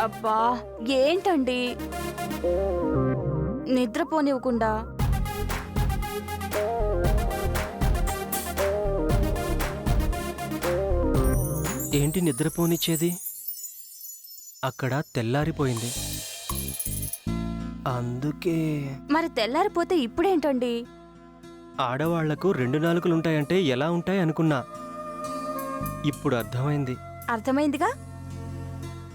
అబ్బా ఏంటండి నిద్రపోనివ్వకుండా. ఏంటి నిద్రపోనిచ్చేది? అక్కడ తెల్లారిపోయింది, అందుకే. మరి తెల్లారిపోతే ఇప్పుడేంటండి? ఆడవాళ్లకు 2 నాలుకలుంటాయంటే ఎలా ఉంటాయి అనుకున్నా, ఇప్పుడు అర్థమైంది. అర్థమైందిగా,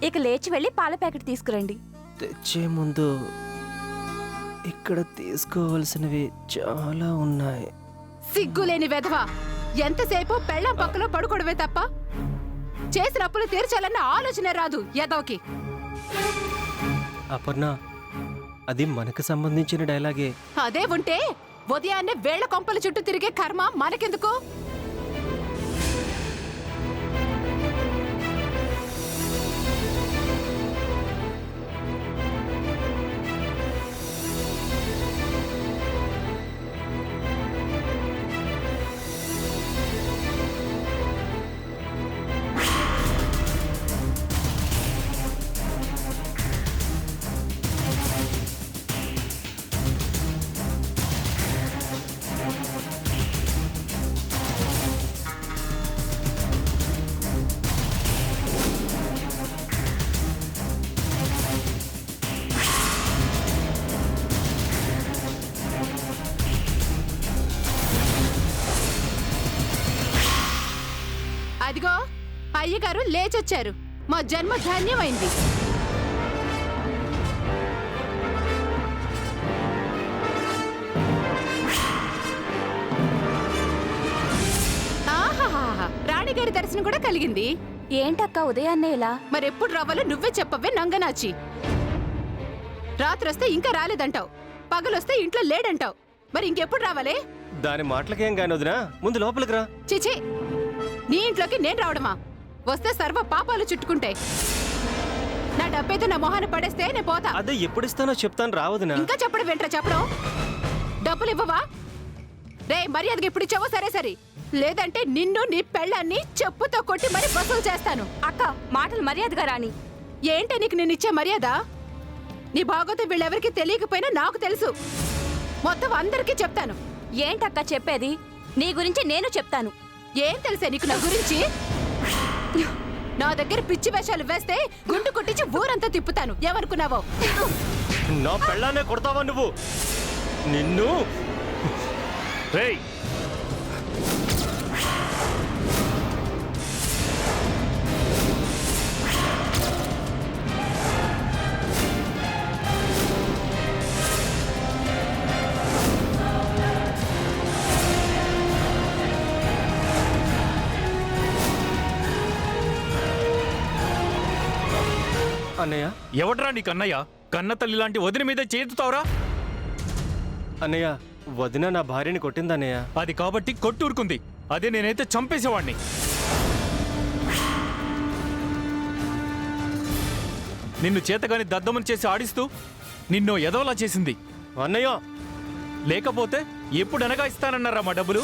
ఇక లేచి వెళ్ళి పాల ప్యాకెట్ తీసుకురండి. తెచ్చే ముందు ఇక్కడ తీసుకోవలసినవి చాలా ఉన్నాయి. సిగ్గులేని వెధవా, ఎంతసేపు పెళ్ళం పక్కలో పడుకోవడమే తప్ప చేసిన అప్పులు తీర్చాలన్న ఆలోచన రాదు ఎదవకి. అపర్ణ, అది మనకు సంబంధించిన డైలాగే. అదే ఉంటే ఉదయాన్నే వేళ్ల కొంపల చుట్టూ తిరిగే కర్మ మనకెందుకు? అదిగో అయ్యగారు లేచొచ్చారు. మా జన్మ ధన్యమైంది. ఆహాహా, రాణిగారి దర్శనం కూడా కలిగింది. ఏంటక్క ఉదయాన్నే ఇలా? మరెప్పుడు రావాలో నువ్వే చెప్పవే నంగనాచి. రాత్రొస్తే ఇంకా రాలేదంటావు, పగలొస్తే ఇంట్లో లేడంటావు, మరి ఇంకెప్పుడు రావాలే? దాని మాటలకేం కాని వదినా, ముందు లోపలికి రా. చిచి, నీ ఇంట్లోకి నేను రావడమా? వస్తే సర్వ పాపాలు చుట్టుకుంటాయి. నా డబ్బేతో నా మొహాన పడేస్తే నేను పోతా. అదే ఎప్పుడిస్తానో చెప్తాను, రావదినా. ఇంకా చెప్పడం వెంట్రా చెప్పడం. డబ్బులు ఇవ్వవా? రే, మర్యాదగా ఇప్పుడు ఇచ్చావో సరే సరే, లేదంటే నిన్ను నీ పెళ్ళాన్ని చెప్పుతో కొట్టి మరి వసూలు చేస్తాను. అక్క మాటలు మర్యాదగా రాని. ఏంటే నీకు నేను ఇచ్చే మర్యాద? నీ భాగోతం వీళ్ళెవరికి తెలియకపోయినా నాకు తెలుసు. మొత్తం అందరికీ చెప్తాను. ఏంటక్క చెప్పేది? నీ గురించి నేను చెప్తాను. ఏం తెలుసా నీకు నా గురించి? నా దగ్గర పిచ్చి వేషాలు వేస్తే గుండు కొట్టించి ఊరంతా తిప్పుతాను. ఏమనుకున్నావో? నా పెళ్ళాన్నే కొడతావా నువ్వు? నిన్ను రేయ్, అన్నయ్య. ఎవడ్రా నీకు అన్నయ్య? కన్న తల్లి లాంటి వదిన మీద చేతుతావురా? అన్నయ్య, వదిన నా భార్యని కొట్టిందన్నయ్య. అది కాబట్టి కొట్టూరుకుంది, అదే నేనైతే చంపేసేవాణ్ణి. నిన్ను చేతగాని దద్దమని చేసి ఆడిస్తూ నిన్ను ఎదవలా చేసింది అన్నయ్య. లేకపోతే ఎప్పుడనగా ఇస్తానన్నారా మా డబ్బులు?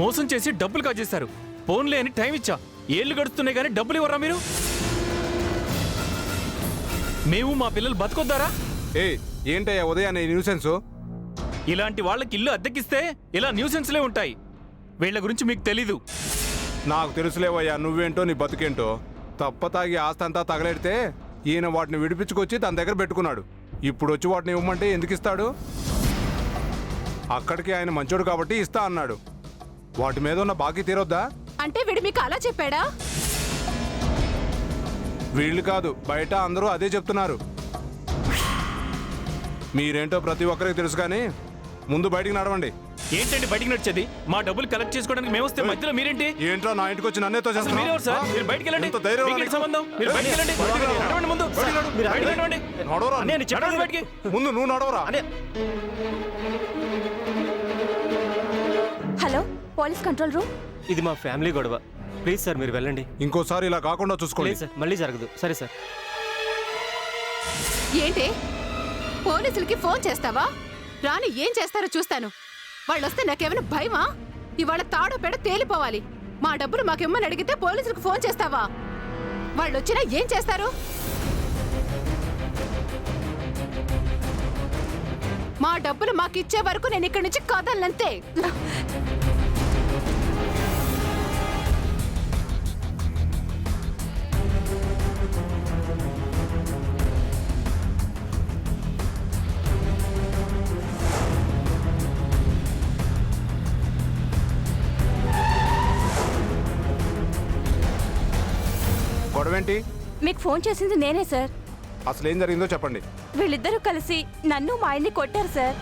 మోసం చేసి డబ్బులు కాజేశారు. ఫోన్లే అని టైం ఇచ్చా, ఏళ్ళు గడుస్తున్నాయి కానీ డబ్బులు ఇవ్వరా మీరు? మేము మా పిల్లలు బతకొద్దారా? ఏంటయ్యా ఉదయాన్నే న్యూసెన్స్? ఇలాంటి వాళ్ళకి ఇల్లు అద్దెకిస్తే ఇలా న్యూసెన్స్లే ఉంటాయి. వీళ్ళ గురించి మీకు తెలీదు. నాకు తెలుసులేవయ్యా, నువ్వేంటో నీ బతుకేంటో. తప్ప తాగి ఆస్తంతా తగలెడితే ఈయన వాటిని విడిపించుకొచ్చి తన దగ్గర పెట్టుకున్నాడు. ఇప్పుడు వచ్చి వాటిని ఇవ్వమంటే ఎందుకు ఇస్తాడు? అక్కడికి ఆయన మంచోడు కాబట్టి ఇస్తా అన్నాడు. వాటి మీద ఉన్న బాకీ తీరొద్దా? అంటే వీడు మీకు అలా చెప్పాడా? వీళ్ళు కాదు, బయట అందరూ అదే చెప్తున్నారు. మీరేంటో ప్రతి ఒక్కరికి తెలుసు కానీ ముందు బయటికి నడవండి. ఏంటండి బయటికి నడిచేది? మా డబ్బులు కలెక్ట్ చేసుకోవడానికి మేము వస్తే మధ్యలో మీరేంటి? ఏంట్రా నా ఇంటికి వచ్చి నన్నేతో అసలు మీరెవరు సార్? మీరు బయటికి వెళ్ళండి. ఎంత ధైర్యం మీకు ఏంటి నీకు? సంబంధం? మీరు బయటికి వెళ్ళండి. నడవండి ముందు. మీరు బయటికి నడవండి. నడవరా? అన్నయ్య, నేను చెప్పాను నడవండి బయటికి. ముందు నువ్వు నడవరా? అన్నయ్య, హలో, పోలీస్ కంట్రోల్ రూమ్. ఇది మా ఫ్యామిలీ గొడవ. ప్లీజ్ సార్ మీరు వెళ్ళండి. ఇంకోసారి ఇలా కాకుండా చూసుకోండి. లేదు సార్, మళ్ళీ జరగదు. సరే సార్. ఏంటి పోలీసులకి ఫోన్ చేస్తావా? రాని ఏం చేస్తారో చూస్తాను. వాళ్ళు వస్తే నాకేమైనా భయమా? ఇవాళ తాడో పెడ తేలిపోవాలి. మా డబ్బులు మాకేమని అడిగితే పోలీసులకు ఫోన్ చేస్తావా? వాళ్ళు వచ్చినా ఏం చేస్తారు? మా డబ్బులు మాకిచ్చే వరకు నేను ఇక్కడి నుంచి కదలనంతే. గొడవేంటి? మీకు ఫోన్ చేసింది నేనే సార్. అసలు ఏం జరిగిందో చెప్పండి. వీళ్ళిద్దరూ కలిసి నన్ను మా ఆయన్ని కొట్టారు సార్.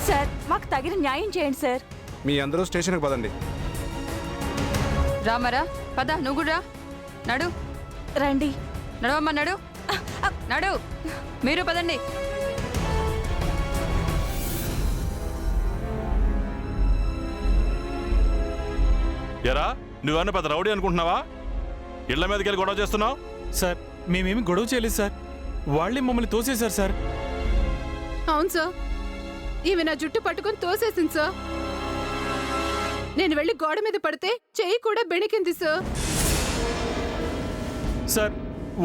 సార్, మాకు తగిన న్యాయం చేయండి సార్. మీ అందరూ స్టేషన్కి పదండి. రామరా పద, నువ్వు కూడా నడు. రండి. నడవమ్మా, నడు నడు. మీరు పదండి. ఎరా నువ్వన్న పెద్ద రౌడీ అనుకుంటున్నావా? ఇళ్ల మీదకి వెళ్ళి గొడవ చేస్తున్నావు? సార్ మేమేమి గొడవ చేయలేదు సార్. వాళ్ళే మమ్మల్ని తోసేశారు సార్. అవును సార్, ఈమె నా జుట్టు పట్టుకుని తోసేసింది సార్. నేను వెళ్ళి గోడ మీద పడితే చెయ్యి కూడా బెణికింది సార్. సార్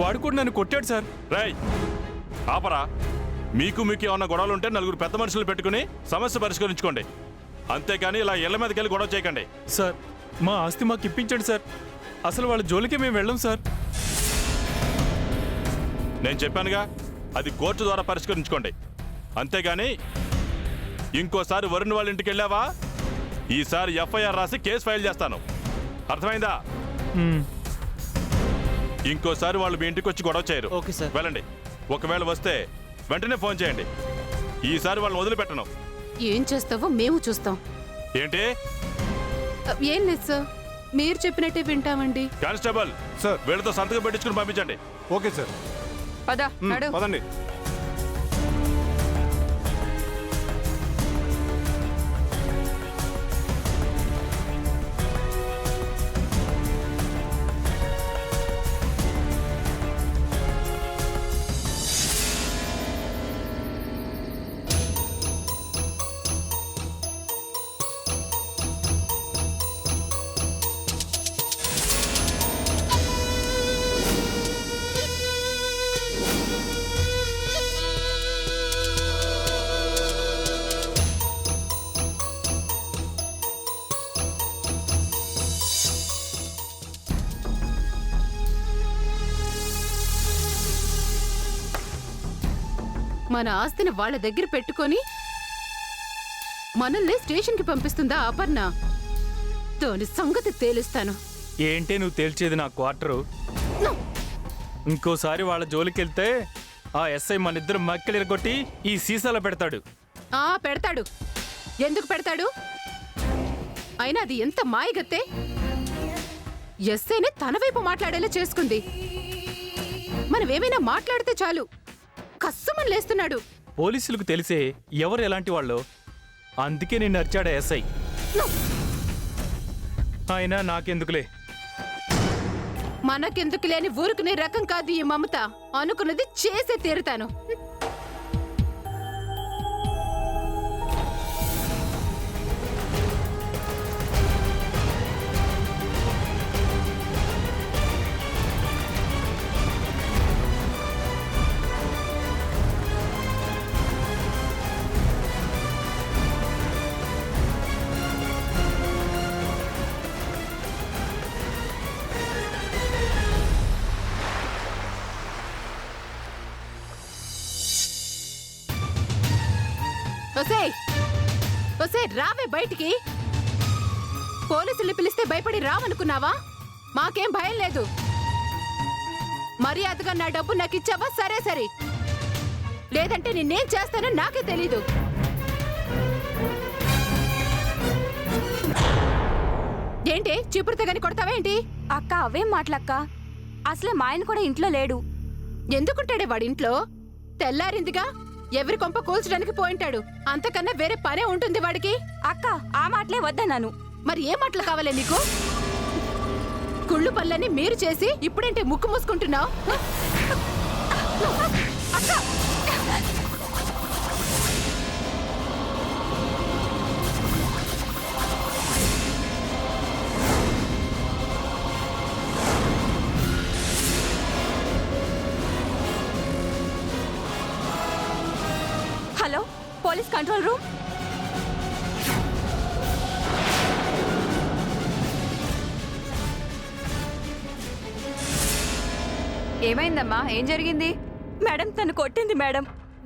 వాడు కూడా నన్ను కొట్టాడు సార్. రేయ్ ఆపరా. మీకు ఏమన్నా గొడవలు ఉంటే నలుగురు పెద్ద మనుషులు పెట్టుకుని సమస్య పరిష్కరించుకోండి. అంతేకాని ఇలా ఇళ్ల మీదకి వెళ్ళి గొడవ చేయకండి. సార్ మా ఆస్తి మాకు ఇప్పించండి సార్. అసలు వాళ్ళ జోలికి మేము వెళ్ళం సార్. నేను చెప్పానుగా, అది కోర్టు ద్వారా పరిష్కరించుకోండి. అంతేగాని ఇంకోసారి వరుణ్ వాళ్ళ ఇంటికి వెళ్ళావా, ఈసారి ఎఫ్ఐఆర్ రాసి కేసు ఫైల్ చేస్తాను. అర్థమైందా? మ్మ్. ఇంకోసారి వాళ్ళు మీ ఇంటికి వచ్చి గొడవ చేయరు. Okay sir. వెళ్ళండి. ఒకవేళ వస్తే వెంటనే ఫోన్ చేయండి. ఈసారి వాళ్ళని వదిలిపెట్టను. ఏం చేస్తావో మేము చూస్తాం. ఏంటి? ఏం లేదు సార్, మీరు చెప్పినట్టే వింటామండి. Constable sir. వీళ్ళతో సంతకం పెట్టించుకుని పంపించండి. Okay sir. పద, నడు. పదండి. మన ఆస్తిని వాళ్ళ దగ్గర పెట్టుకొని మనల్ని స్టేషన్కి పంపిస్తుందా అపర్ణ? దాని సంగతి తేలుస్తాను. ఏంటే నువ్వు తేల్చేది నా క్వార్టరు? ఇంకోసారి వాళ్ళ జోలికి వెళ్తే ఆ ఎస్ఐ మన ఇద్దరు మక్కలు ఎరగొట్టి ఈ సీసాలో పెడతాడు. పెడతాడు. ఎందుకు పెడతాడు? అయినా అది ఎంత మాయగత్తే. ఎస్ఐని తన వైపు మాట్లాడేలా చేసుకుంది. మనమేమైనా మాట్లాడితే చాలు కస్సుమని లేస్తున్నాడు. పోలీసులకు తెలిసే ఎవరు ఎలాంటి వాళ్ళో, అందుకే నిన్ను అరిచాడా ఎస్ఐ. అయినా నాకెందుకులే. మనకెందుకు లేని ఊరుకునే రకం కాదు ఈ మమత. అనుకున్నది చేసే తీరుతాను. ఒసేయ్ ఒసేయ్ రావే బయటికి. పోలీసుల్ని పిలిస్తే భయపడి రావనుకున్నావా? మాకేం భయం లేదు. మర్యాదగా నా డబ్బు నాకు ఇచ్చావా? సరే సరే, లేదంటే నిన్నేం చేస్తానో నాకే తెలీదు. ఏంటి చీపురుతో గాని కొడతావేంటి? అక్క అవేం మాటలక్క, అసలే మా ఆయన కూడా ఇంట్లో లేడు. ఎందుకుంటాడే వాడింట్లో? తెల్లారిందిగా, ఎవరి కొంప కూల్చడానికి పోయింటాడు. అంతకన్నా వేరే పనే ఉంటుంది వాడికి. అక్క ఆ మాటలే వద్దన్నాను. మరి ఏ మాటలు కావాలే నీకు? కుళ్ళు పనులన్నీ మీరు చేసి ఇప్పుడేంటి ముక్కు మూసుకుంటున్నావు? Hello, police control room. ఏమైందమ్మా? ఏం జరిగింది? మేడం తను కొట్టింది మేడం.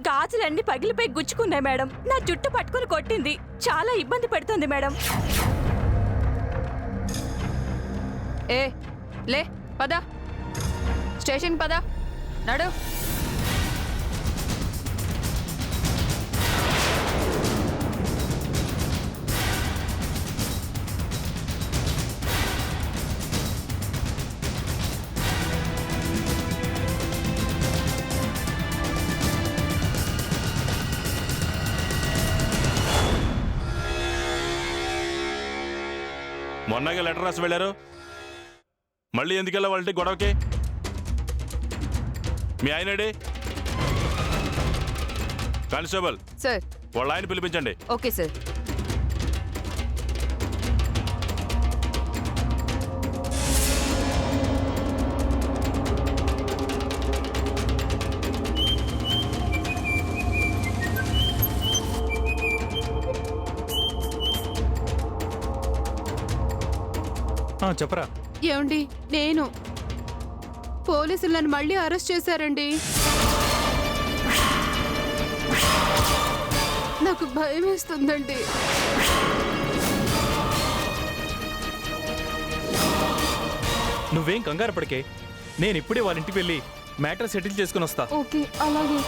గాజులన్నీ పగిలిపోయి గుచ్చుకున్నాయి మేడం. నా జుట్టు పట్టుకుని కొట్టింది. చాలా ఇబ్బంది పెడుతుంది మేడం. ఏ లే, పద స్టేషన్ పద. నడు. మొన్నగా లెటర్ రాసి వెళ్ళారు, మళ్ళీ ఎందుకెళ్ళా వాళ్ళ గొడవకి? మీ ఆయనడే కానిస్టేబుల్, సార్. వాళ్ళ ఆయన పిలిపించండి. Okay sir. చెప్పరా. ఏమండి, నేను పోలీసులు నన్ను మళ్ళీ అరెస్ట్ చేశారండి. నాకు భయం వేస్తుందండి. నువ్వేం కంగారు పడికే, నేను ఇప్పుడే వాళ్ళ ఇంటికి వెళ్ళి మ్యాటర్ సెటిల్ చేసుకుని వస్తా. ఓకే, అలాగే.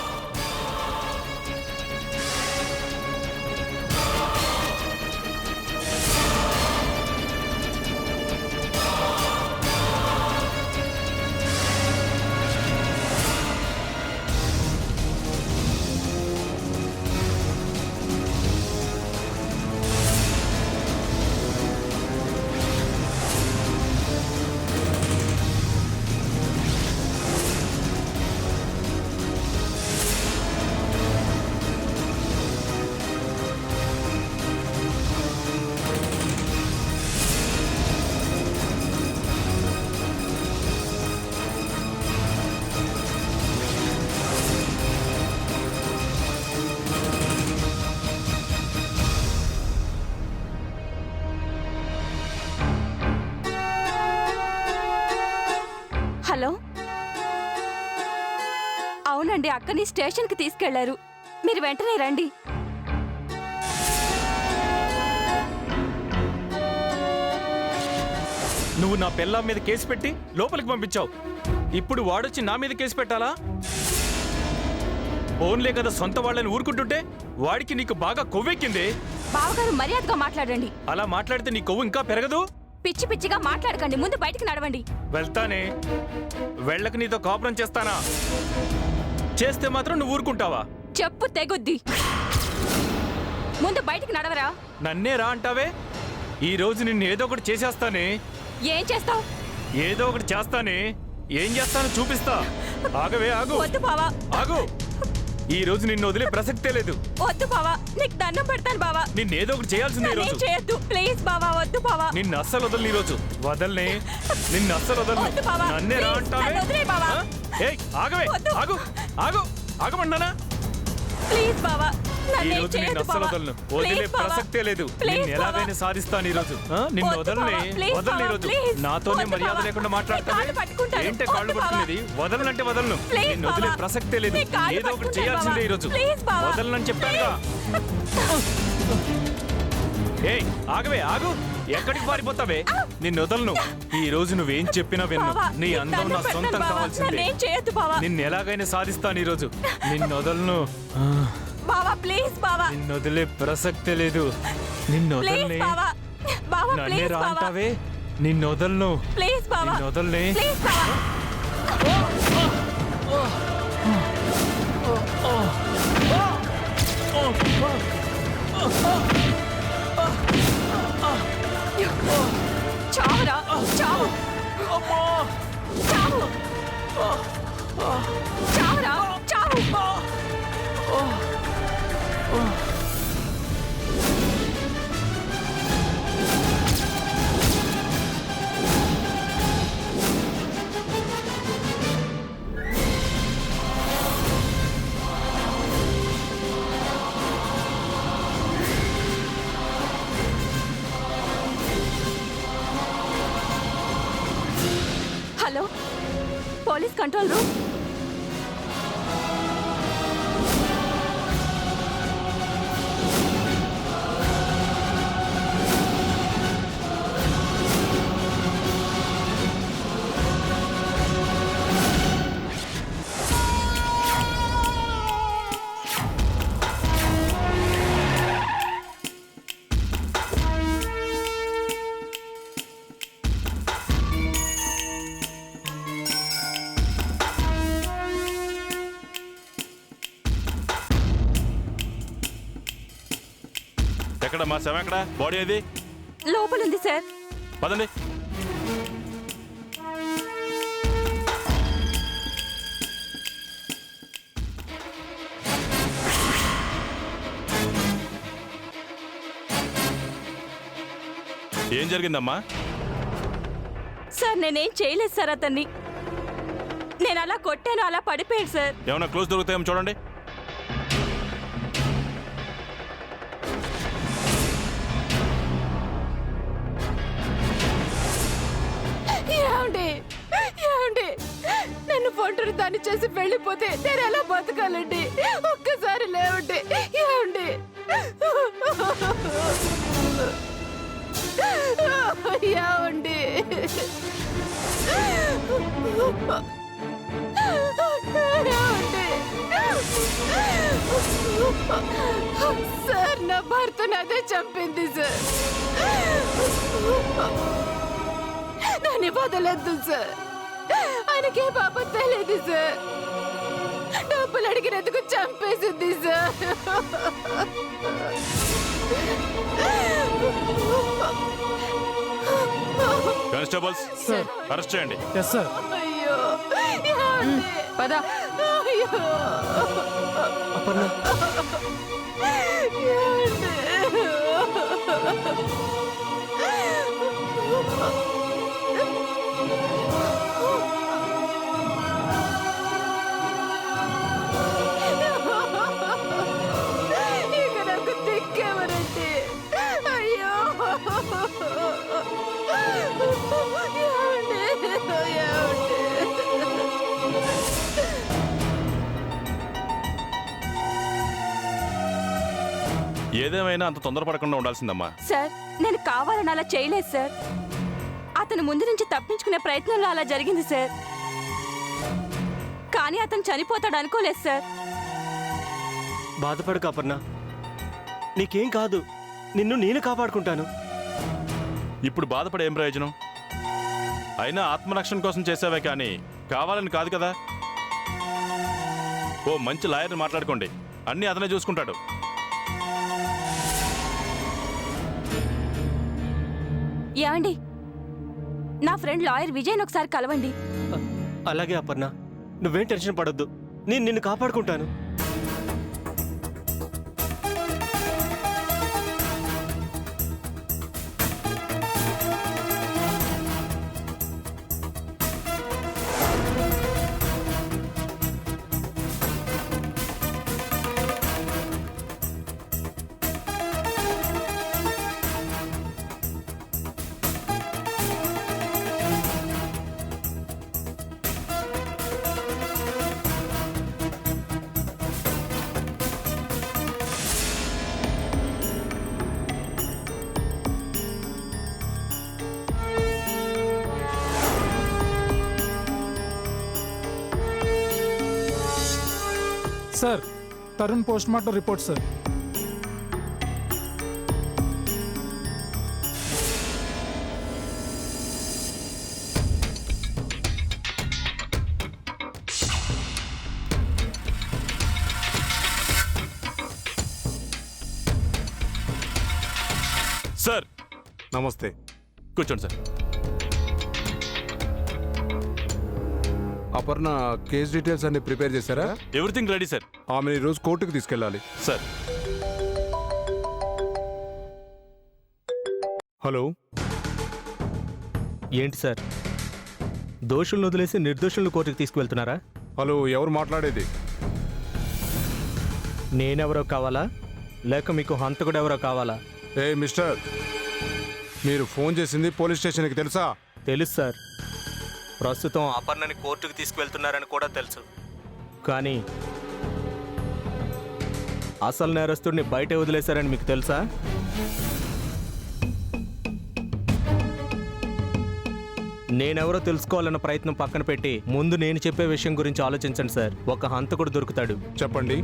హలో, అవునండి, అక్కని స్టేషన్కి తీసుకెళ్లారు. మీరు వెంటనే రండి. నువ్వు నా పెళ్ళాం మీద కేసు పెట్టి లోపలికి పంపించావు. ఇప్పుడు వాడొచ్చి నా మీద కేసు పెట్టాలా? ఓన్లే కదా సొంత వాళ్ళని ఊరుకుంటుంటే వాడికి నీకు బాగా కొవ్వెక్కింది. బావగారు మర్యాదగా మాట్లాడండి. అలా మాట్లాడితే నీ కొవ్వు ఇంకా పెరగదు. పిచ్చి పిచ్చిగా మాట్లాడకండి. ముందు బయటికి నడవండి. వెళ్తానే, వెళ్ళక నీతో కాపురం చేస్తానా? చేస్తే మాత్రం నువ్వు ఊరుకుంటావా? చెప్పు తెగుద్ది. ముందు బయటికి నడవరా. నన్నే రా అంటావే? ఈ రోజు నిన్ను ఏదో ఒకటి చేసేస్తానే. ఏం చేస్తావు? ఏదో ఒకటి చేస్తానే. ఏం చేస్తానో చూపిస్తా. ఆగవే, ఆగు. వద్దు బావా. ఆగు. ఈ రోజు నిన్ను వదిలే ప్రసక్తే లేదు. వద్దు బావా, నీకు దండం పెడతాను బావా. నిన్నేదో ఒకటి చేయాల్సిందే ఈ రోజు. చేయొద్దు ప్లీజ్ బావా. వద్దు బావా. నిన్ను అస్సలు వదలని ఈ రోజు. వదలనే, నిన్ను అస్సలు వద్దు వదలను. బావా. నన్నే రా ప్లీజ్, అంటావే? నన్ను వదిలేయ్ బావా. ఏయ్, ఆగవే. వద్దు. ఆగు, ఆగు, ఆగమన్నానా? ప్లీజ్ బావా. ఈ నన్నేం రోజు చేయొద్దు నిన్ను అస్సలు బావా. వదలను. ప్లీజ్ వదిలే బావా. ప్రసక్తే లేదు. ప్లీజ్ నిన్ను ఎలాగైనా బావా. సాధిస్తాను ఈ రోజు. నిన్ను వద్దు వదలనే. బావా. ప్లీజ్ వదలను ఈ బావా. రోజు. ప్లీజ్. నాతోనే వద్దు మర్యాద బావా. లేకుండా నీ మాట్లాడతావే. కాళ్ళు పట్టుకుంటాను. ఏంటే కాళ్ళు వద్దు బావా. పట్టుకునేది? వదలనంటే వదలను. ప్లీజ్ నిన్ను వదిలే బావా. ప్రసక్తే లేదు. నీ కాళ్ళు ఏదో ఒకటి పట్టుకుంటాను చేయాల్సిందే బావా. ఈ రోజు. ప్లీజ్ బావా. వదలనని చెప్పానుగా. ఏయ్ ఆగవే ఆగు. ఎక్కడికి పారిపోతావే? నిన్ను వదలను. ఈ రోజు నువ్వేం చెప్పినా విన్ను. బావా, నీ నీకు అందం నా దండం సొంతం పెడతాను బావా. కావాల్సిందే. నన్నేం చేయొద్దు బావా. నిన్ను ఎలాగైనా సాధిస్తాను ఈ రోజు. నిన్ను వదలను. బావా ప్లీజ్ బావా. నిన్ను వదిలే ప్రసక్తే లేదు. నిన్ను ప్లీజ్ వదలనే. బావా. బావా నన్నే ప్లీజ్ రా బావా. అంటావే. నిన్ను వదలను. ప్లీజ్ బావా. నిన్ను వదలనే. ప్లీజ్ బావా. చావురా చావు. చావు. చావురా చావు. Hello police control room. ఎక్కడ మా శవం ఎక్కడ? బాడీ ఏది? లోపలుంది సార్. పదండి. ఏం జరిగిందమ్మా? సార్ నేనేం చేయలేదు సార్ అతన్ని. నేను అలా కొట్టాను, అలా పడిపోయాడు సార్. ఏమైనా క్లోజ్ దొరుకుతాయేమో చూడండి. ఏమండి ఏమండి నన్ను ఒంటరి దాన్ని చేసి వెళ్ళిపోతే నేను ఎలా బతకాలండి? ఒక్కసారి లేవండి. ఏమండి ఏమండి సార్ నా భర్త అదే చంపింది సార్. నన్ను వదలొద్దు సార్. ఆయనకే పాపం తెలియదు సార్. డబ్బులు అడిగినందుకు చంపేసింది సార్. కానిస్టేబుల్స్ అరెస్ట్ చేయండి. అయ్యో ఏమండి? పద. అయ్యో అపర్ణ ఏమండి? ఇక నాకు దిక్కెవరండి? అయ్యో ఏమండి? ఏమండి? ఏదేమైనా అంత తొందరపడకుండా ఉండాల్సిందమ్మా. సార్ నేను కావాలని అలా చేయలేదు సార్. అతను ముందు నుంచి తప్పించుకునే ప్రయత్నంలో అలా జరిగింది సార్. కానీ అతను చనిపోతాడు అనుకోలేదు సార్. బాధపడకు అపర్ణ. నీకేం కాదు. నిన్ను నేను కాపాడుకుంటాను. ఇప్పుడు బాధపడే ఏం ప్రయోజనం? అయినా ఆత్మరక్షణ కోసం చేసావే కానీ కావాలని కాదు కదా. ఓ మంచి లాయర్ని మాట్లాడుకోండి. అన్నీ అతనే చూసుకుంటాడు. ఏమండి నా ఫ్రెండ్ లాయర్ విజయ్ని ఒకసారి కలవండి. అలాగే అపర్ణ, నువ్వేం టెన్షన్ పడొద్దు. నేను నిన్ను కాపాడుకుంటాను. Sir Tarun post mortem report sir. Sir నమస్తే. కూర్చోండి సార్. అపర్ణ కేస్ డీటెయిల్స్ అన్ని ప్రిపేర్ చేశారా? Everything ready sir. ఆమెను ఈరోజు కోర్టుకు తీసుకెళ్ళాలి. సార్ హలో, ఏంటి సార్, దోషులను వదిలేసి నిర్దోషులను కోర్టుకు తీసుకువెళ్తున్నారా? హలో, ఎవరు మాట్లాడేది? నేనెవరో కావాలా లేక మీకు హంతకుడు ఎవరో కావాలా? ఏ మిస్టర్, మీరు ఫోన్ చేసింది పోలీస్ స్టేషన్కి తెలుసా? తెలుసు సార్. ప్రస్తుతం అపర్ణని కోర్టుకు తీసుకువెళ్తున్నారని కూడా తెలుసు. కానీ అసలు నేరస్తుడిని బయట వదిలేశారని మీకు తెలుసా? నేనెవరో తెలుసుకోవాలన్న ప్రయత్నం పక్కన పెట్టి ముందు నేను చెప్పే విషయం గురించి ఆలోచించండి సార్. ఒక హంతకుడు దొరుకుతాడు. చెప్పండి.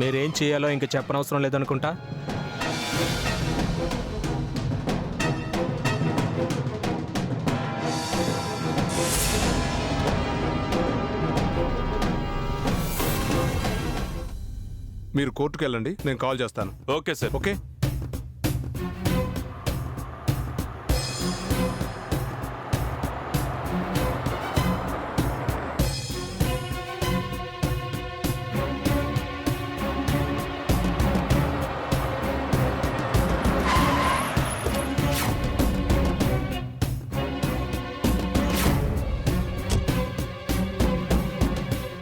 మీరేం చేయాలో ఇంక చెప్పనవసరం లేదనుకుంటా. మీరు కోర్టుకు వెళ్ళండి, నేను కాల్ చేస్తాను. Okay sir. ఓకే.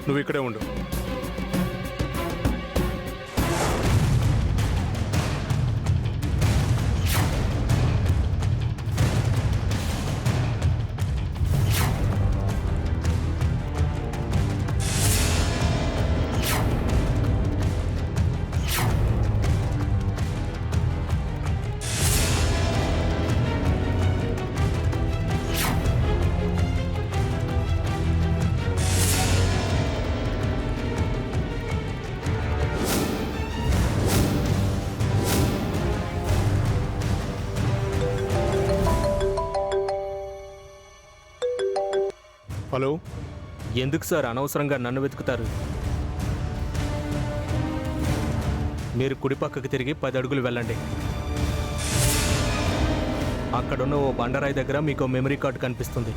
నువ్వు ఇక్కడే ఉండు. హలో, ఎందుకు సార్ అనవసరంగా నన్ను వెతుకుతారు? మీరు కుడి పక్కకి తిరిగి 10 అడుగులు వెళ్ళండి. అక్కడున్న ఓ బండరాయి దగ్గర మీకు మెమరీ కార్డు కనిపిస్తుంది.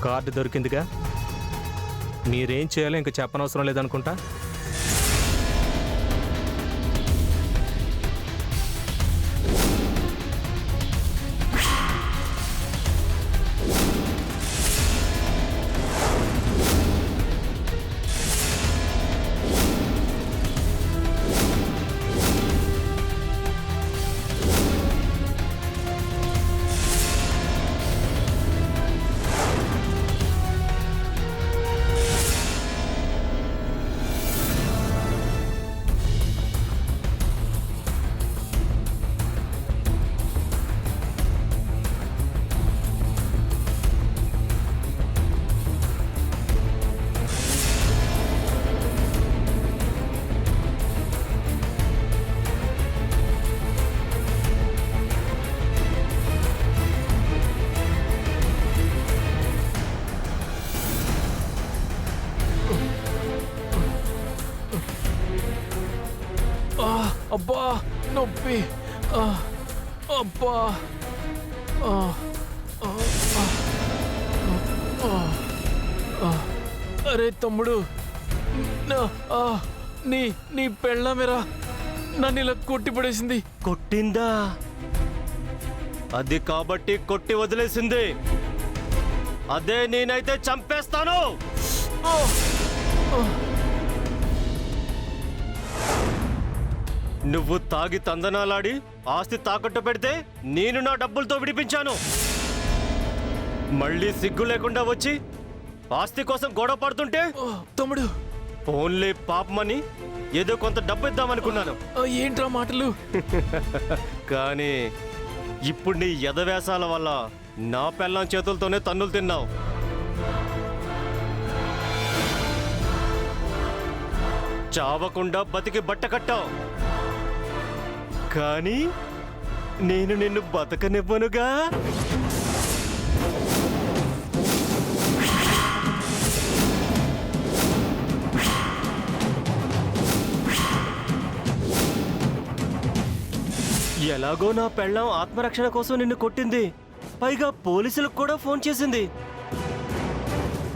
కార్డు దొరికిందిగా. మీరేం చేయాలో ఇంక చెప్పనవసరం లేదనుకుంటా. అబ్బా నొప్పి. అబ్బా. అరే తమ్ముడు, నీ నీ పెళ్ళామేరా నన్ను ఇలా కొట్టి పడేసింది. కొట్టిందా? అది కాబట్టి కొట్టి వదిలేసింది. అదే నేనైతే చంపేస్తాను. నువ్వు తాగి తందనాలాడి ఆస్తి తాకట్టు పెడితే నేను నా డబ్బులతో విడిపించాను. మళ్ళీ సిగ్గు లేకుండా వచ్చి ఆస్తి కోసం గొడవ పడుతుంటే తమ్ముడు ఫోన్లే పాపమని ఏదో కొంత డబ్బు ఇద్దామనుకున్నాను. ఏంట్రా మాటలు? కానీ ఇప్పుడు నీ యదవేశాల వల్ల నా పెళ్ళాం చేతులతోనే తన్నులు తిన్నావు. చావకుండా బతికి బట్ట కట్టావు. కానీ నేను నిన్ను బతకనివ్వనుగా. ఎలాగో నా పెళ్ళాం ఆత్మరక్షణ కోసం నిన్ను కొట్టింది. పైగా పోలీసులకు కూడా ఫోన్ చేసింది.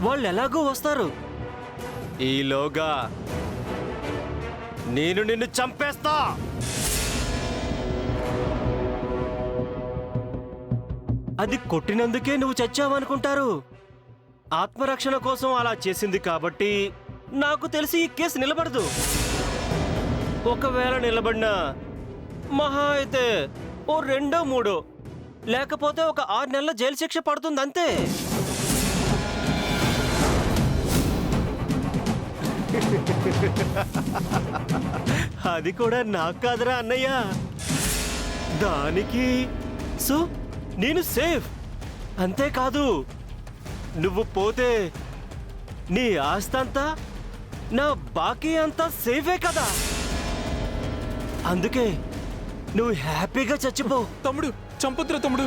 వాళ్ళు ఎలాగో వస్తారు. ఈలోగా నేను నిన్ను చంపేస్తా. అది కొట్టినందుకే నువ్వు చచ్చావనుకుంటారు. ఆత్మరక్షణ కోసం అలా చేసింది కాబట్టి నాకు తెలిసి ఈ కేసు నిలబడదు. ఒకవేళ నిలబడినా మహా అయితే ఓ 2 3 లేకపోతే ఒక 6 నెలల జైలు శిక్ష పడుతుంది అంతే. అది కూడా నాకు కాదురా అన్నయ్య. దానికి సో నేను సేఫ్. అంతేకాదు నువ్వు పోతే నీ ఆస్తంతా నా బాకీ అంతా సేఫే కదా. అందుకే నువ్వు హ్యాపీగా చచ్చిపో. తమ్ముడు చంపొద్దురా తమ్ముడు.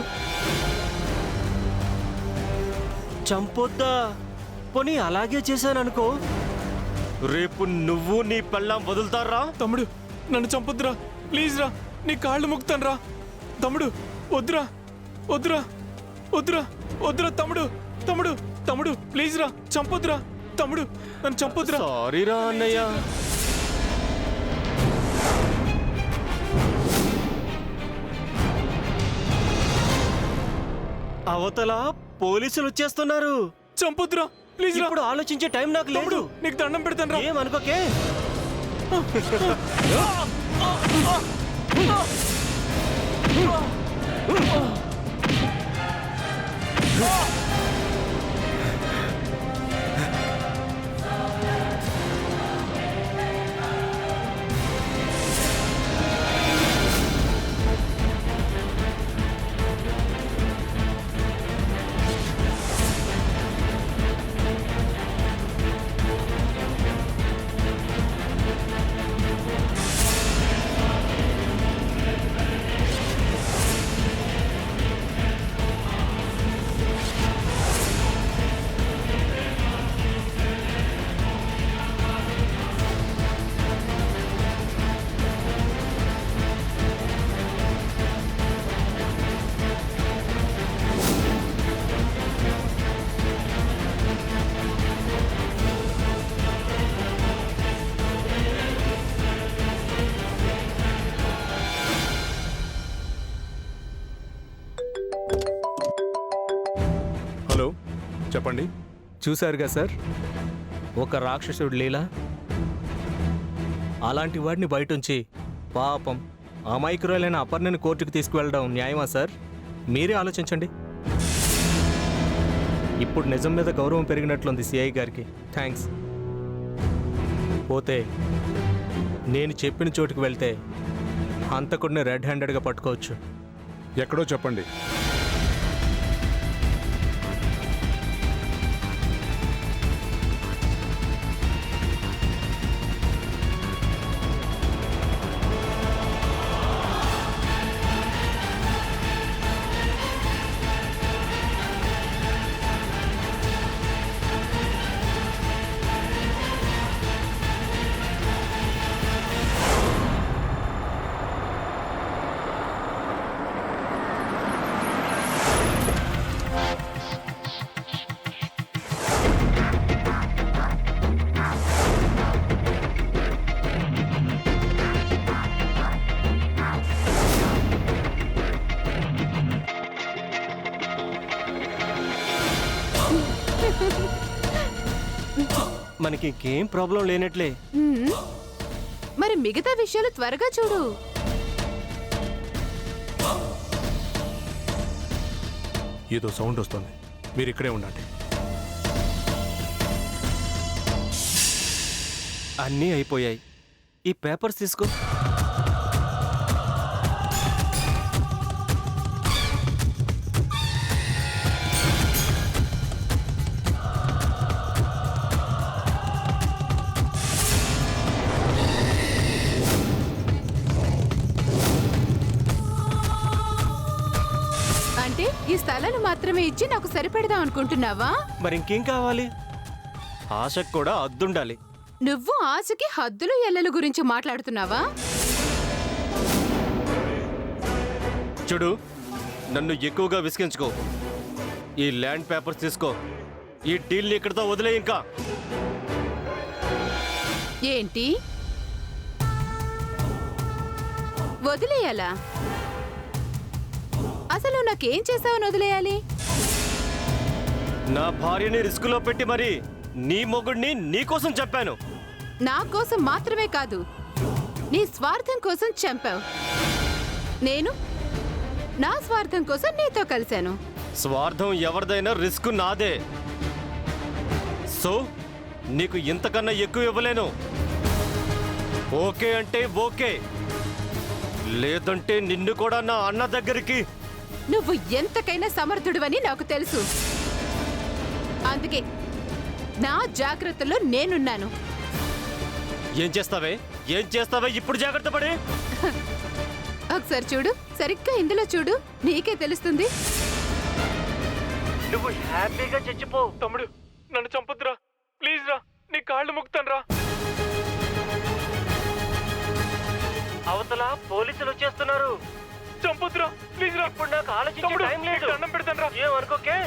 చంపొద్దా? పోనీ అలాగే చేశాననుకో, రేపు నువ్వు నీ పెళ్ళాం వదులుతారా? తమ్ముడు నన్ను చంపొద్దురా ప్లీజ్ రా, నీ కాళ్ళు మొక్కుతాను రా. తమ్ముడు వద్దురా వద్దురా వద్దురా వద్దురా తమ్ముడు తమ్ముడు తమ్ముడు ప్లీజ్ రా, చంపొద్దురా తమ్ముడు, నన్ను చంపొద్దురా. సారీరా అన్నయ్య. అవతల పోలీసులు వచ్చేస్తున్నారు. చంపొద్దురా ప్లీజ్ రా. ఇప్పుడు ఆలోచించే టైం నాకు లేదు. తమ్ముడు నీకు దండం పెడతాను రా. ఏమనుకోకే. హలో చెప్పండి. చూశారుగా సార్, ఒక రాక్షసుడు లీల. అలాంటి వాడిని బయటుంచి పాపం అమాయకురాలైన అపర్ణని కోర్టుకు తీసుకువెళ్ళడం న్యాయమా సార్? మీరే ఆలోచించండి. ఇప్పుడు నిజం మీద గౌరవం పెరిగినట్లుంది సిఐ గారికి. థ్యాంక్స్. పోతే నేను చెప్పిన చోటుకు వెళ్తే హంతకుడిని రెడ్ హ్యాండెడ్గా పట్టుకోవచ్చు. ఎక్కడో చెప్పండి. మనకి ఇంకేం ప్రాబ్లం లేనట్లే. హ్మ్. మరి మిగతా విషయాలు త్వరగా చూడు. ఏదో సౌండ్ వస్తుంది, మీరు ఇక్కడే ఉండండి. అన్నీ అయిపోయాయి. ఈ పేపర్స్ తీసుకో. అంటే ఈ స్థలాన్ని మాత్రమే ఇచ్చి నాకు సరిపెడదాం అనుకుంటున్నావా? మరి ఇంకేం కావాలి? ఆశకు కూడా అద్దుండాలి. నువ్వు ఆశకి హద్దులు ఎల్లల గురించి మాట్లాడుతున్నావా? చూడు, నన్ను ఎక్కువగా విసిగించుకో. ఈ ల్యాండ్ పేపర్స్ తీసుకో. ఈ డీల్ని ఇక్కడితో వదిలే. ఇంకా ఏంటి వదిలేయాలా? అసలు నాకేం చేసావని వదిలేయాలి? నా భార్యని రిస్కులో పెట్టి మరి నీ మొగుడిని నీకోసం చెప్పాను. నా కోసం మాత్రమే కాదు, నీ స్వార్థం కోసం చంపావు. నేను నా స్వార్థం కోసం నీతో కలిశాను. స్వార్థం ఎవరిదైనా రిస్క్ నాదే. సో నీకు ఇంతకన్నా ఎక్కువ ఇవ్వలేను. ఓకే అంటే ఓకే, లేదంటే నిన్ను కూడా నా అన్న దగ్గరికి. నువ్వు ఎంతకైనా సమర్థుడివని నాకు తెలుసు. అందుకే నా జాగ్రత్తలో నేనున్నాను. ఏం చేస్తావే? ఏం చేస్తావే? ఇప్పుడు జాగ్రత్త పడి. ఒకసారి చూడు, సరిగ్గా ఇందులో చూడు, నీకే తెలుస్తుంది. నువ్వు హ్యాపీగా చచ్చిపో. తమ్ముడు నన్ను చంపొద్దురా, ప్లీజ్ రా, నీ కాళ్ళు మొక్కుతాను రా. అవతల పోలీసులు వచ్చేస్తున్నారు. చంపొద్దురా, ప్లీజ్ రా. ఇప్పుడు నాకు ఆలోచించే తమ్ముడు టైం లేదు. దండం పెడతాను రా. ఏమనుకోకే.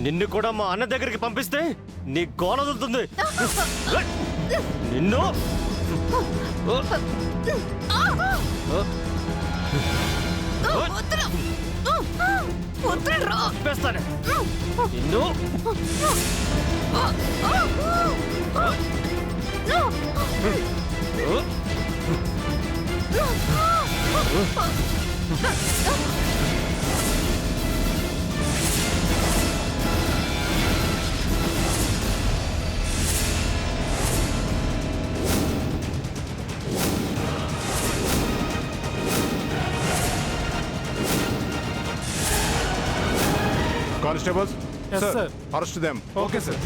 నిన్ను కూడా మా అన్న దగ్గరికి పంపిస్తే నీ గోల వదులుతుంది. నిన్ను చంపేస్తానే. నిన్ను constables, Yes, sir. Arrest them. Okay sir.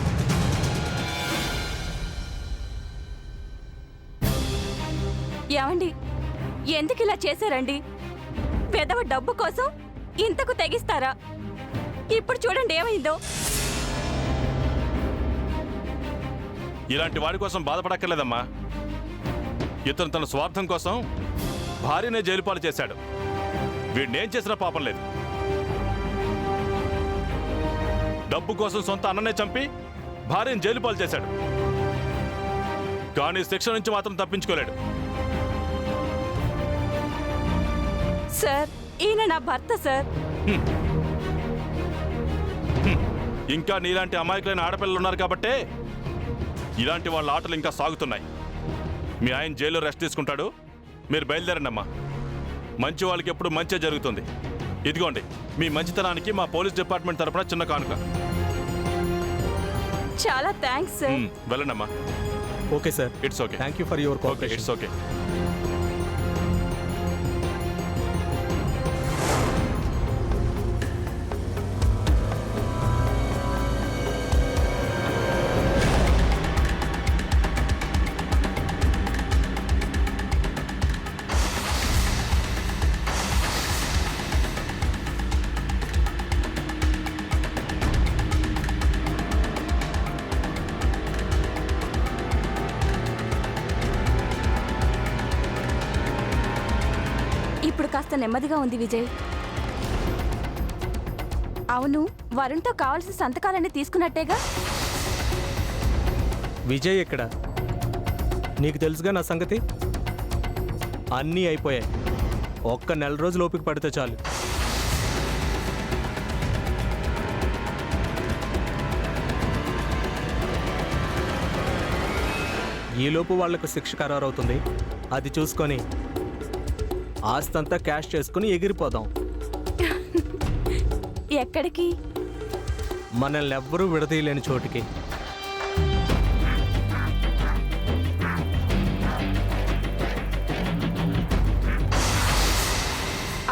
ఏమండి, ఎందుకు ఇలా చేశారండి? పెదవ డబ్బు కోసం ఇంతకు తెగిస్తారా? ఇప్పుడు చూడండి ఏమైందో. ఇలాంటి వాడి కోసం బాధపడక్కర్లేదమ్మా. ఇతను తన స్వార్థం కోసం భార్యనే జైలుపాలు చేశాడు. వీడినేం చేసినా పాపం లేదు. డబ్బు కోసం సొంత అన్ననే చంపి భార్యను జైలుపాలు చేశాడు. కానీ శిక్ష నుంచి మాత్రం తప్పించుకోలేడు. సార్, ఈయన నా భర్త సార్. ఇంకా నీలాంటి అమాయకులైన ఆడపిల్లలు ఉన్నారు కాబట్టే ఇలాంటి వాళ్ళ ఆటలు ఇంకా సాగుతున్నాయి. మీ ఆయన జైల్లో రెస్ట్ తీసుకుంటాడు. మీరు బయలుదేరండి అమ్మా. మంచి వాళ్ళకి ఎప్పుడు మంచి జరుగుతుంది. ఇదిగోండి, మీ మంచితనానికి మా పోలీస్ డిపార్ట్మెంట్ తరపున చిన్న కానుక. చాలా థ్యాంక్స్ సార్. వెళ్ళండి అమ్మా. Okay sir. It's okay. Thank you for your okay, cooperation. It's okay. ఇప్పుడు కాస్త నెమ్మదిగా ఉంది విజయ్. అవును, వరుణ్తో కావాల్సిన సంతకాలన్నీ తీసుకున్నట్టేగా? విజయ్ ఎక్కడ? నీకు తెలుసుగా నా సంగతి. అన్నీ అయిపోయాయి. ఒక్క నెల రోజులు ఓపిక పడితే చాలు. ఈలోపు వాళ్లకు శిక్ష ఖరారవుతుంది. అది చూసుకొని ఆస్తంతా క్యాష్ చేసుకుని ఎగిరిపోదాం. ఎక్కడికి? మనల్ని ఎవ్వరూ విడదీయలేని చోటికి.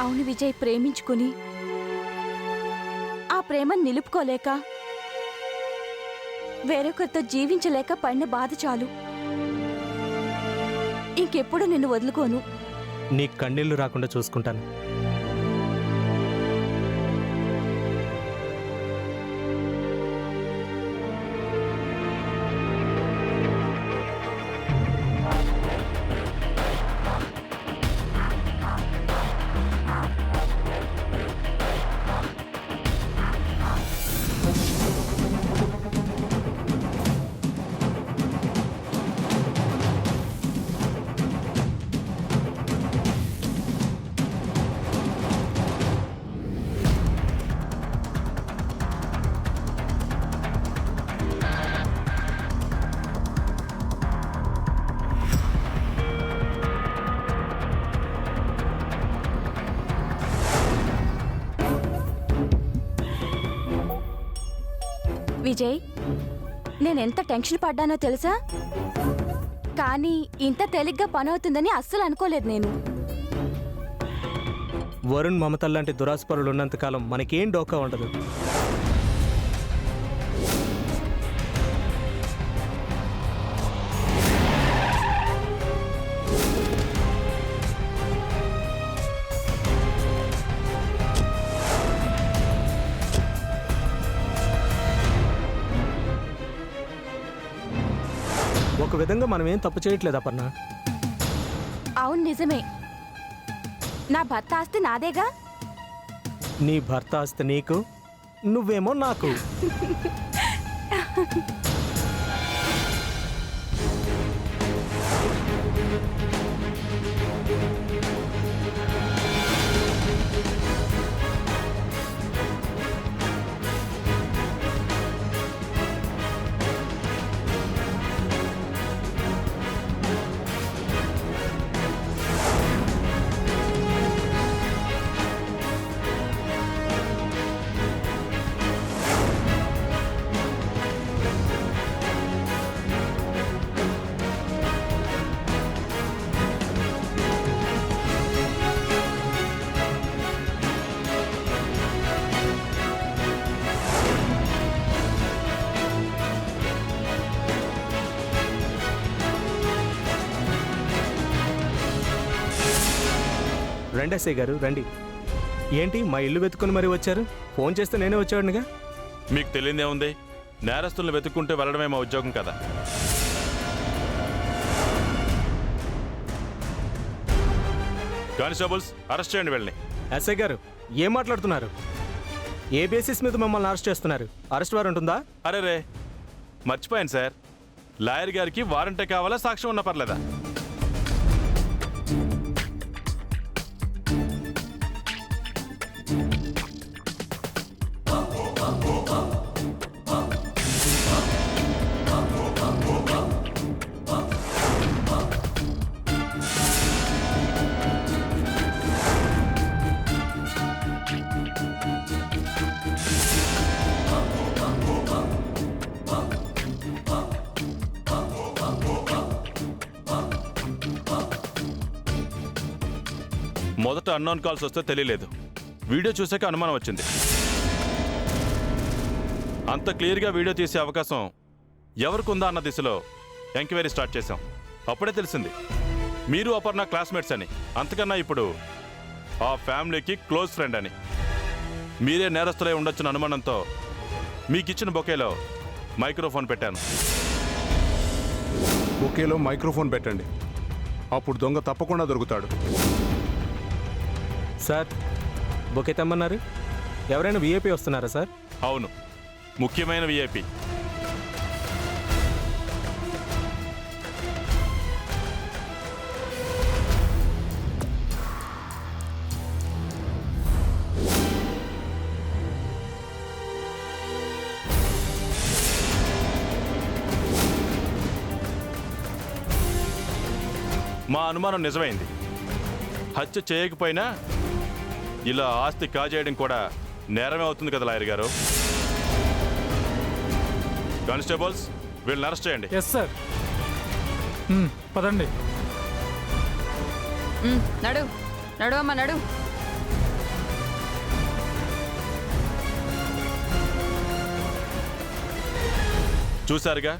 అవును విజయ్, ప్రేమించుకుని ఆ ప్రేమను నిలుపుకోలేక వేరొకరితో జీవించలేక పడిన బాధ చాలు. ఇంకెప్పుడు నిన్ను వదులుకోను. నీ కన్నీళ్లు రాకుండా చూసుకుంటాను. విజయ్, నేనెంత టెన్షన్ పడ్డానో తెలుసా? కానీ ఇంత తేలిగ్గా పనవుతుందని అస్సలు అనుకోలేదు నేను. వరుణ్ మమతల్ లాంటి దురాస్పరులు ఉన్నంతకాలం మనకేం డోకా ఉండదు. ఒక విధంగా మనం ఏం తప్పు చేయట్లేదు అపర్ణ. అవును, నిజమే. నా భర్త ఆస్తి నాదేగా. నీ భర్త ఆస్తి నీకు, నువ్వేమో నాకు. రండి ఎస్ఐ గారు, రండి. ఏంటి మా ఇల్లు వెతుకుని మరీ వచ్చారు? ఫోన్ చేస్తే నేనే వచ్చాడునిగా. మీకు తెలియదే ఉంది, నేరస్తులను వెతుక్కుంటూ వెళ్ళడమే మా ఉద్యోగం కదా. కానిస్టేబుల్స్, అరెస్ట్ చేయండి వెళ్ళని. ఎస్ఐ గారు, ఏం మాట్లాడుతున్నారు? ఏ బేసిస్ మీద మమ్మల్ని అరెస్ట్ చేస్తున్నారు? అరెస్ట్ వారెంట్ ఉందా? అరే రే, మర్చిపోయాను సార్. లాయర్ గారికి వారంటే కావాలా, సాక్ష్యం ఉన్నా పర్లేదా? మొదట అన్నోన్ కాల్స్ వస్తే తెలియలేదు, వీడియో చూసాక అనుమానం వచ్చింది. అంత క్లియర్గా వీడియో తీసే అవకాశం ఎవరికుందా అన్న దిశలో ఎంక్వైరీ స్టార్ట్ చేశాం. అప్పుడే తెలిసింది మీరు అపర్ణ క్లాస్మేట్స్ అని. అంతకన్నా ఇప్పుడు ఆ ఫ్యామిలీకి క్లోజ్ ఫ్రెండ్ అని. మీరే నేరస్తులై ఉండొచ్చిన అనుమానంతో మీకిచ్చిన బొకేలో మైక్రోఫోన్ పెట్టాను. బొకేలో మైక్రోఫోన్ పెట్టండి, అప్పుడు దొంగ తప్పకుండా దొరుకుతాడు. సార్, బొకే తెమ్మన్నారు. ఎవరైనా విఐపీ వస్తున్నారా సార్? అవును, ముఖ్యమైన విఐపి. మా అనుమానం నిజమైంది. హత్య చేయకపోయినా ఇలా ఆస్తి కాజేయడం కూడా నేరమే అవుతుంది కదా లాయర్ గారు. కానిస్టేబుల్స్, వీళ్ళని అరెస్ట్ చేయండి. Yes sir. పదండి. నడు నడు అమ్మా నడు. చూశారుగా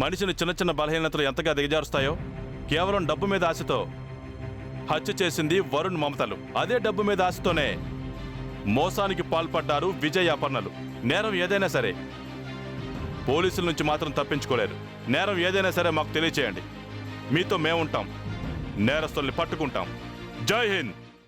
మనిషిని చిన్న చిన్న బలహీనతలు ఎంతగా దిగజారుస్తాయో. కేవలం డబ్బు మీద ఆశతో హత్య చేసింది వరుణ్ మమతలు. అదే డబ్బు మీద ఆశతోనే మోసానికి పాల్పడ్డారు విజయ్ అపర్ణలు. నేరం ఏదైనా సరే పోలీసుల నుంచి మాత్రం తప్పించుకోలేరు. నేరం ఏదైనా సరే మాకు తెలియచేయండి. మీతో మేముంటాం, నేరస్తుల్ని పట్టుకుంటాం. జై హింద్.